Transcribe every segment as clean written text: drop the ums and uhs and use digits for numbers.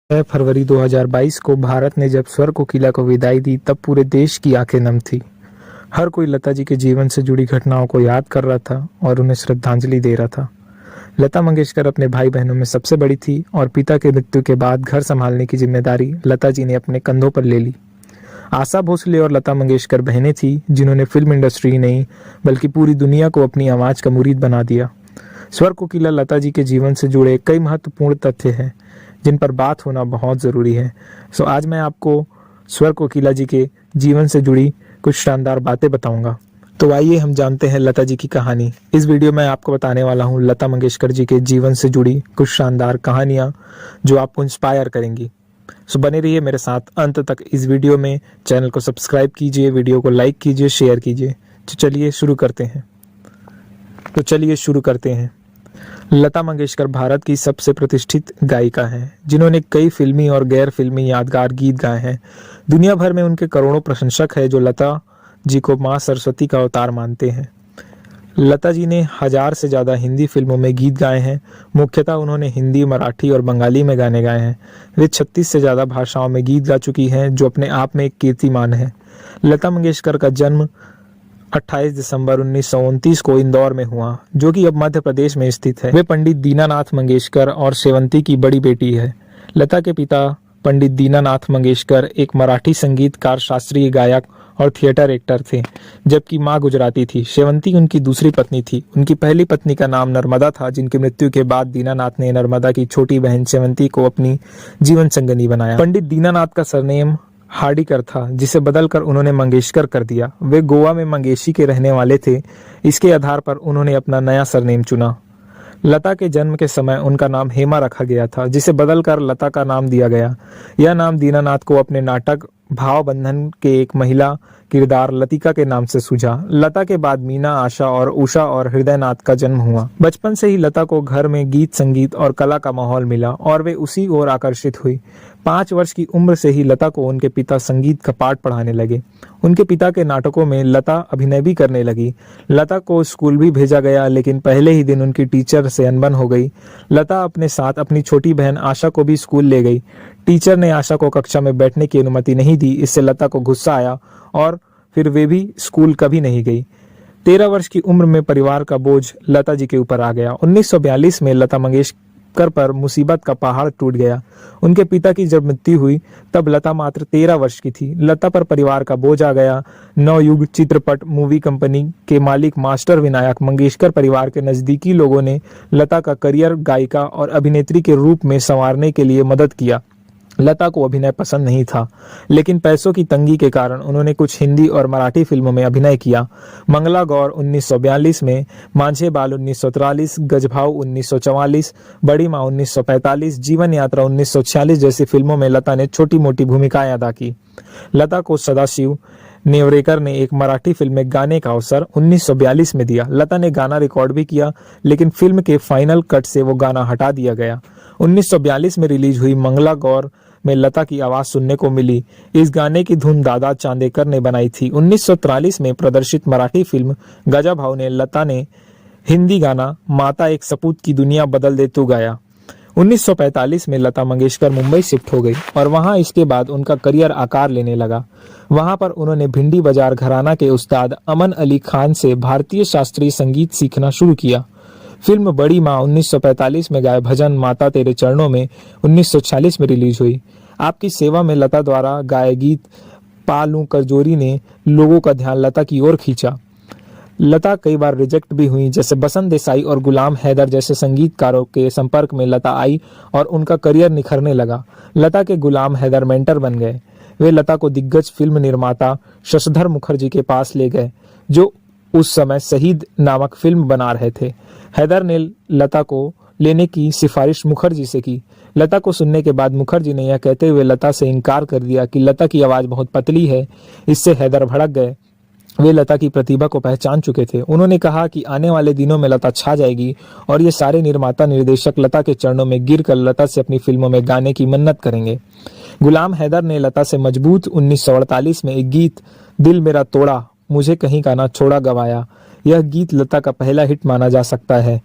फरवरी 2022 को भारत ने जब स्वर कोकिला को विदाई दी तब पूरे देश की आंखें नम थी। हर कोई लता जी के जीवन से जुड़ी घटनाओं को याद कर रहा था और उन्हें श्रद्धांजलि दे रहा था। लता मंगेशकर अपने भाई बहनों में सबसे बड़ी थी और पिता के मृत्यु के बाद घर संभालने की जिम्मेदारी लता जी ने अपने कंधों पर ले ली। आशा भोसले और लता मंगेशकर बहनें थी जिन्होंने फिल्म इंडस्ट्री ही नहीं बल्कि पूरी दुनिया को अपनी आवाज का मुरीद बना दिया। स्वर कोकिला लता जी के जीवन से जुड़े कई महत्वपूर्ण तथ्य हैं जिन पर बात होना बहुत ज़रूरी है। आज मैं आपको स्वर कोकिला जी के जीवन से जुड़ी कुछ शानदार बातें बताऊंगा। तो आइए हम जानते हैं लता जी की कहानी। इस वीडियो में आपको बताने वाला हूं लता मंगेशकर जी के जीवन से जुड़ी कुछ शानदार कहानियां जो आपको इंस्पायर करेंगी। बने रहिए मेरे साथ अंत तक इस वीडियो में। चैनल को सब्सक्राइब कीजिए, वीडियो को लाइक कीजिए, शेयर कीजिए। चलिए शुरू करते हैं। लता मंगेशकर भारत की सबसे प्रतिष्ठित गायिका हैं जिन्होंने कई फिल्मी और गैर फिल्मी यादगार गीत गाए हैं। दुनिया भर में उनके करोड़ों प्रशंसक हैं जो लता जी को मां सरस्वती का अवतार मानते हैं। लता जी ने 1000 से ज़्यादा हिंदी फिल्मों में गीत गाए हैं। मुख्यतः उन्होंने हिंदी, मराठी और बंगाली में गाने गाए हैं। वे 36 से ज़्यादा भाषाओं में गीत गा चुकी हैं जो अपने आप में एक कीर्तिमान है। लता मंगेशकर का जन्म 28 दिसंबर 1929 को इंदौर में हुआ, जो कि अब मध्य प्रदेश में स्थित है। वे पंडित दीनानाथ मंगेशकर और शेवंती की बड़ी बेटी है। लता के पिता पंडित दीनानाथ मंगेशकर एक मराठी संगीतकार, शास्त्रीय गायक और थिएटर एक्टर थे, जबकि मां गुजराती थी। शेवंती उनकी दूसरी पत्नी थी। उनकी पहली पत्नी का नाम नर्मदा था, जिनकी मृत्यु के बाद दीनानाथ ने नर्मदा की छोटी बहन शेवंती को अपनी जीवन संगनी बनाया। पंडित दीनानाथ का सरनेम हार्डिकर था, जिसे बदलकर उन्होंने मंगेशकर कर दिया। वे गोवा में मंगेशी के रहने वाले थे। इसके आधार पर उन्होंने अपना नया सरनेम चुना। लता के जन्म के समय उनका नाम हेमा रखा गया था, जिसे बदलकर लता का नाम दिया गया। यह नाम दीनानाथ को अपने नाटक भाव बंधन के एक महिला किरदार लतिका के नाम से सूझा। लता के बाद मीना, आशा और उषा और हृदयनाथ का जन्म हुआ। बचपन से ही लता को घर में गीत, संगीत और कला का माहौल मिला और वे उसी ओर आकर्षित हुई। 5 वर्ष की उम्र से ही लता को उनके पिता संगीत का पाठ पढ़ाने लगे। उनके पिता के नाटकों में लता अभिनय भी करने लगी। लता को स्कूल भी भेजा गया, लेकिन पहले ही दिन उनकी टीचर से अनबन हो गई। लता अपने साथ अपनी छोटी बहन आशा को भी स्कूल ले गई। टीचर ने आशा को कक्षा में बैठने की अनुमति नहीं दी। इससे लता को गुस्सा आया और फिर वे भी स्कूल कभी नहीं गई। 13 वर्ष की उम्र में परिवार का बोझ लता जी के ऊपर आ गया। 1942 में लता मंगेशकर पर मुसीबत का पहाड़ टूट गया। उनके पिता की जब मृत्यु हुई तब लता मात्र 13 वर्ष की थी। लता पर परिवार का बोझ आ गया। नवयुग चित्रपट मूवी कंपनी के मालिक मास्टर विनायक मंगेशकर परिवार के नजदीकी लोगों ने लता का करियर गायिका और अभिनेत्री के रूप में संवारने के लिए मदद किया। लता को अभिनय पसंद नहीं था, लेकिन पैसों की तंगी के कारण उन्होंने कुछ हिंदी और मराठी फिल्मों में अभिनय किया। मंगला गौर 1942 में, मांझे बाल 1943, गजभाव 1944, बड़ी माँ 1945, जीवन यात्रा 1946 जैसी फिल्मों में लता ने छोटी मोटी भूमिकाएं अदा की। लता को सदाशिव नेवरेकर ने एक मराठी फिल्म में गाने का अवसर 1942 में दिया। लता ने गाना रिकॉर्ड भी किया, लेकिन फिल्म के फाइनल कट से वो गाना हटा दिया गया। 1942 में रिलीज हुई मंगला गौर में लता की आवाज सुनने को मिली। इस गाने की धुन दादा चांदेकर ने बनाई थी। 1943 में प्रदर्शित मराठी फिल्म गजाभाव ने लता ने हिंदी गाना माता एक सपूत की दुनिया बदल दे तू गाया। 1945 में लता मंगेशकर मुंबई शिफ्ट हो गई और वहां इसके बाद उनका करियर आकार लेने लगा। वहां पर उन्होंने भिंडी बाजार घराना के उस्ताद अमन अली खान से भारतीय शास्त्रीय संगीत सीखना शुरू किया। फिल्म बड़ी माँ 1945 में गाए भजन माता तेरे चरणों में 1946 में रिलीज हुई। आपकी सेवा में लता द्वारा गाए गीत पालू करजोरी ने लोगों का ध्यान लता की ओर खींचा। लता कई बार रिजेक्ट भी हुई, जैसे बसंत देसाई और गुलाम हैदर जैसे संगीतकारों के संपर्क में लता आई और उनका करियर निखरने लगा। लता के गुलाम हैदर मेंटर बन गए। वे लता को दिग्गज फिल्म निर्माता शशधर मुखर्जी के पास ले गए, जो उस समय शहीद नामक फिल्म बना रहे थे। हैदर ने लता को लेने की सिफारिश मुखर्जी से की। लता को सुनने के बाद मुखर्जी ने यह कहते हुए लता से इनकार कर दिया कि लता की आवाज बहुत पतली है। इससे हैदर भड़क गए। वे लता की प्रतिभा को पहचान चुके थे। उन्होंने कहा कि आने वाले दिनों में लता छा जाएगी और ये सारे निर्माता निर्देशक लता के चरणों में गिरकर लता से अपनी फिल्मों में गाने की मन्नत करेंगे। गुलाम हैदर ने लता से मजबूत 1948 में एक गीत दिल मेरा तोड़ा मुझे कहीं का ना छोड़ा गवाया। यह गीत लता का पहला हिट माना जा सकता है।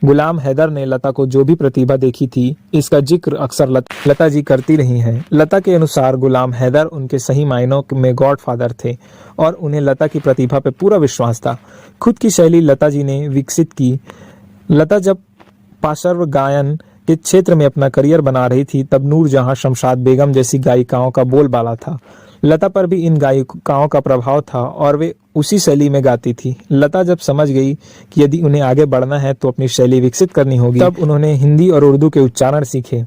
गुलाम हैदर ने लता को जो भी प्रतिभा देखी थी, इसका जिक्र अक्सर लता जी करती रही हैं। लता के अनुसार गुलाम हैदर उनके सही मायनों में गॉडफादर थे और उन्हें लता की प्रतिभा पर पूरा विश्वास था। खुद की शैली लता जी ने विकसित की। लता जब पार्श्व गायन के क्षेत्र में अपना करियर बना रही थी, तब नूरजहां, शमशाद बेगम जैसी गायिकाओं का बोलबाला था। लता पर भी इन गायिकाओं का प्रभाव था और वे उसी शैली में गाती थी। लता जब समझ गई कि यदि उन्हें आगे बढ़ना है तो अपनी शैली विकसित करनी होगी, तब उन्होंने हिंदी और उर्दू के उच्चारण सीखे।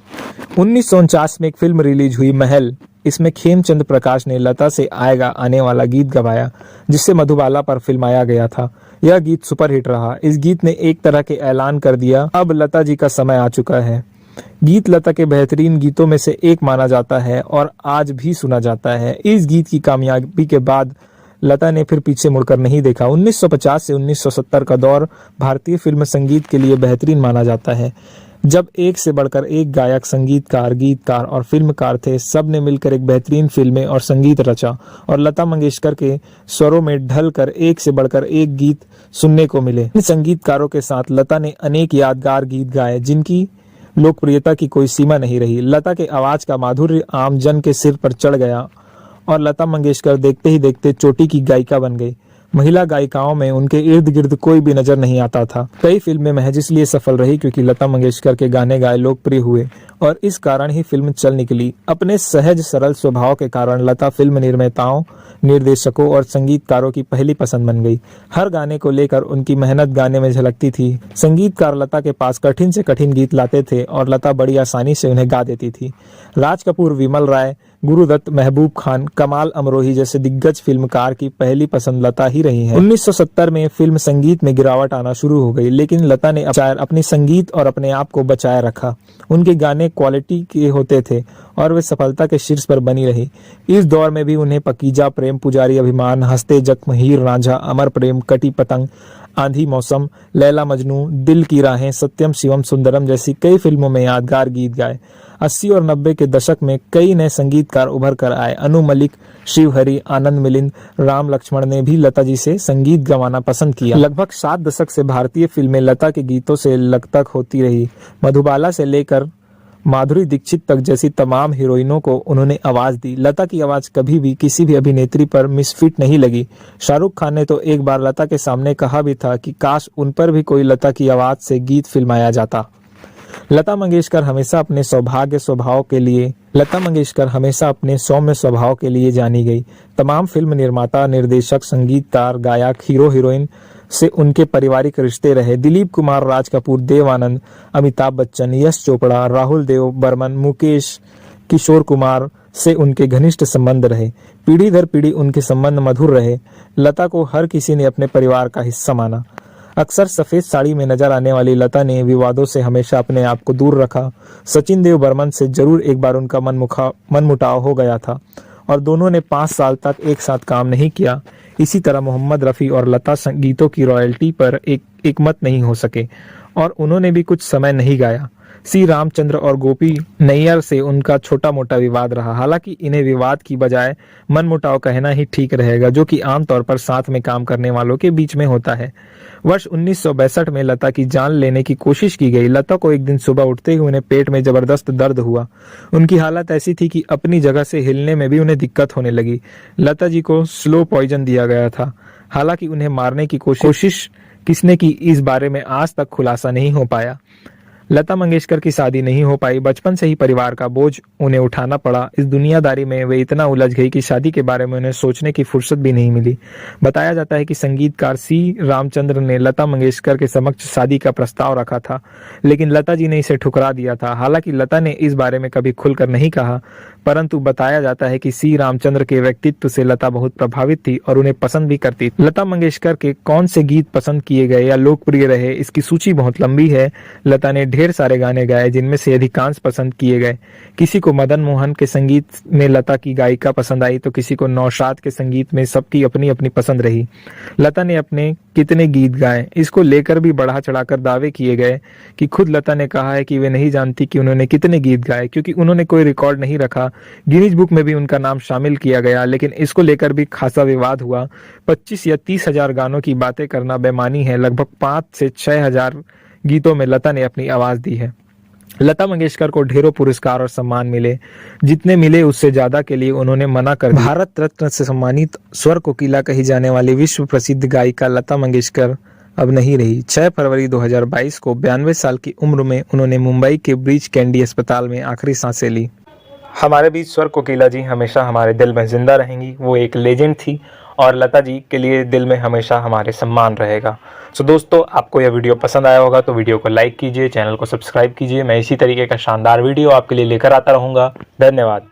1949 में एक फिल्म रिलीज हुई, महल। इसमें खेमचंद प्रकाश ने लता से आएगा आने वाला गीत गवाया, जिससे मधुबाला पर फिल्माया गया था। यह गीत सुपरहिट रहा। इस गीत ने एक तरह के ऐलान कर दिया, अब लता जी का समय आ चुका है। गीत लता के बेहतरीन गीतों में से एक माना जाता है और आज भी सुना जाता है। इस गीत की कामयाबी के बाद लता ने फिर पीछे मुड़कर नहीं देखा। 1950 से 1970 का दौर भारतीय फिल्म संगीत के लिए बेहतरीन माना जाता है, जब एक से बढ़कर एक गायक, संगीतकार, गीतकार और फिल्मकार थे। सब ने मिलकर एक बेहतरीन फिल्में और संगीत रचा और लता मंगेशकर के स्वरों में ढल कर एक से बढ़कर एक गीत सुनने को मिले। इन संगीतकारों के साथ लता ने अनेक यादगार गीत गाए, जिनकी लोकप्रियता की कोई सीमा नहीं रही। लता के आवाज का माधुर्य आम जन के सिर पर चढ़ गया और लता मंगेशकर देखते ही देखते चोटी की गायिका बन गई। महिला गायिकाओं में उनके इर्द गिर्द कोई भी नजर नहीं आता था। कई फिल्में महज इसलिए सफल रही क्योंकि लता मंगेशकर के गाने गाए लोकप्रिय हुए और इस कारण ही फिल्म चल निकली। अपने सहज सरल स्वभाव के कारण लता फिल्म निर्माताओं, निर्देशकों और संगीतकारों की पहली पसंद बन गई। हर गाने को लेकर उनकी मेहनत गाने में झलकती थी। संगीतकार लता के पास कठिन से कठिन गीत लाते थे और लता बड़ी आसानी से उन्हें गा देती थी। राज कपूर, विमल राय, गुरुदत्त, महबूब खान, कमाल अमरोही जैसे दिग्गज फिल्मकार की पहली पसंद लता ही रही है। 1970 में फिल्म संगीत में गिरावट आना शुरू हो गई, लेकिन लता ने अपनी संगीत और अपने आप को बचाए रखा। उनके गाने क्वालिटी के होते थे और वे सफलता के शीर्ष पर बनी रही। इस दौर में भी उन्हें पकीजा, प्रेम पुजारी, अभिमान, हंसते जख्म, हीर रांझा, अमर प्रेम, कटी पतंग, आंधी मौसम, लैला मजनू, दिल की राहें, सत्यम शिवम सुंदरम जैसी कई फिल्मों में यादगार गीत गाए। 80 और 90 के दशक में कई नए संगीतकार उभर कर आए। अनु मलिक, शिवहरी, आनंद मिलिंद, राम लक्ष्मण ने भी लता जी से संगीत गवाना पसंद किया। लगभग 7 दशक से भारतीय फिल्में लता के गीतों से लगतक होती रही। मधुबाला से लेकर माधुरी दीक्षित तक जैसी तमाम हीरोइनों को उन्होंने आवाज दी। लता की आवाज कभी भी किसी भी अभिनेत्री पर मिसफिट नहीं लगी। शाहरुख खान ने तो एक बार लता के सामने कहा भी था कि काश उन पर भी कोई लता की आवाज से गीत फिल्माया जाता। लता मंगेशकर हमेशा अपने सौम्य स्वभाव के लिए जानी गई। तमाम फिल्म निर्माता, निर्देशक, संगीतकार, गायक, हीरो हीरोइन से उनके पारिवारिक रिश्ते रहे। दिलीप कुमार, राज कपूर, देव आनंद, अमिताभ बच्चन, यश चोपड़ा, राहुल देव बर्मन, मुकेश, किशोर कुमार से उनके घनिष्ठ संबंध रहे। पीढ़ी दर पीढ़ी उनके संबंध मधुर रहे। लता को हर किसी ने अपने परिवार का हिस्सा माना। अक्सर सफेद साड़ी में नजर आने वाली लता ने विवादों से हमेशा अपने आप को दूर रखा। सचिन देव बर्मन से जरूर एक बार उनका मनमुटाव हो गया था और दोनों ने 5 साल तक एक साथ काम नहीं किया। इसी तरह मोहम्मद रफ़ी और लता संगीतों की रॉयल्टी पर एक मत नहीं हो सके और उन्होंने भी कुछ समय नहीं गाया। सी रामचंद्र और गोपी नैयर से उनका छोटा मोटा विवाद रहा। हालांकि इन्हें विवाद की बजाय मनमुटाव कहना ही ठीक रहेगा, जो कि आमतौर पर साथ में काम करने वालों के बीच में होता है। वर्ष 1962 में लता की जान लेने की कोशिश की गई। लता को एक दिन सुबह उठते ही उन्हें पेट में जबरदस्त दर्द हुआ। उनकी हालत ऐसी थी कि अपनी जगह से हिलने में भी उन्हें दिक्कत होने लगी। लता जी को स्लो पॉइजन दिया गया था। हालांकि उन्हें मारने की कोशिश किसने की, इस बारे में आज तक खुलासा नहीं हो पाया। लता मंगेशकर की शादी नहीं हो पाई। बचपन से ही परिवार का बोझ उन्हें उठाना पड़ा। इस दुनियादारी में वे इतना उलझ गई कि शादी के बारे में उन्हें सोचने की फुर्सत भी नहीं मिली। बताया जाता है कि संगीतकार सी रामचंद्र ने लता मंगेशकर के समक्ष शादी का प्रस्ताव रखा था, लेकिन लता जी ने इसे ठुकरा दिया था। हालांकि लता ने इस बारे में कभी खुलकर नहीं कहा, परंतु बताया जाता है कि सी रामचंद्र के व्यक्तित्व से लता बहुत प्रभावित थी और उन्हें पसंद भी करती थी। लता मंगेशकर के कौन से गीत पसंद किए गए या लोकप्रिय रहे, इसकी सूची बहुत लंबी है। लता ने ढेर सारे गाने गाए, जिनमें से अधिकांश पसंद किए गए। किसी को मदन मोहन के संगीत में लता की गायिका पसंद आई तो किसी को नौशाद के संगीत में। सबकी अपनी अपनी पसंद रही। लता ने अपने कितने गीत गाए, इसको लेकर भी बढ़ा चढ़ाकर दावे किए गए कि खुद लता ने कहा है कि वे नहीं जानती कि उन्होंने कितने गीत गाए, क्योंकि उन्होंने कोई रिकॉर्ड नहीं रखा। गिनीज बुक में भी उनका नाम शामिल किया गया, लेकिन इसको लेकर भी खासा विवाद हुआ। 25 या 30 हजार गानों की बातें करना बेमानी है। लगभग 5 से 6 हजार गीतों में लता ने अपनी आवाज दी है। लता मंगेशकर को ढेरों पुरस्कार और सम्मान मिले, जितने मिले उससे ज्यादा के लिए उन्होंने मना कर दिया। भारत रत्न से सम्मानित स्वर कोकिला कही जाने वाली विश्व प्रसिद्ध गायिका लता मंगेशकर अब नहीं रही। 6 फरवरी 2022 को 92 साल की उम्र में उन्होंने मुंबई के ब्रीच कैंडी अस्पताल में आखिरी सांसें ली। हमारे बीच स्वर कोकिला जी हमेशा हमारे दिल में जिंदा रहेंगी। वो एक लेजेंड थी और लता जी के लिए दिल में हमेशा हमारे सम्मान रहेगा। सो दोस्तों, आपको यह वीडियो पसंद आया होगा तो वीडियो को लाइक कीजिए, चैनल को सब्सक्राइब कीजिए। मैं इसी तरीके का शानदार वीडियो आपके लिए लेकर आता रहूँगा। धन्यवाद।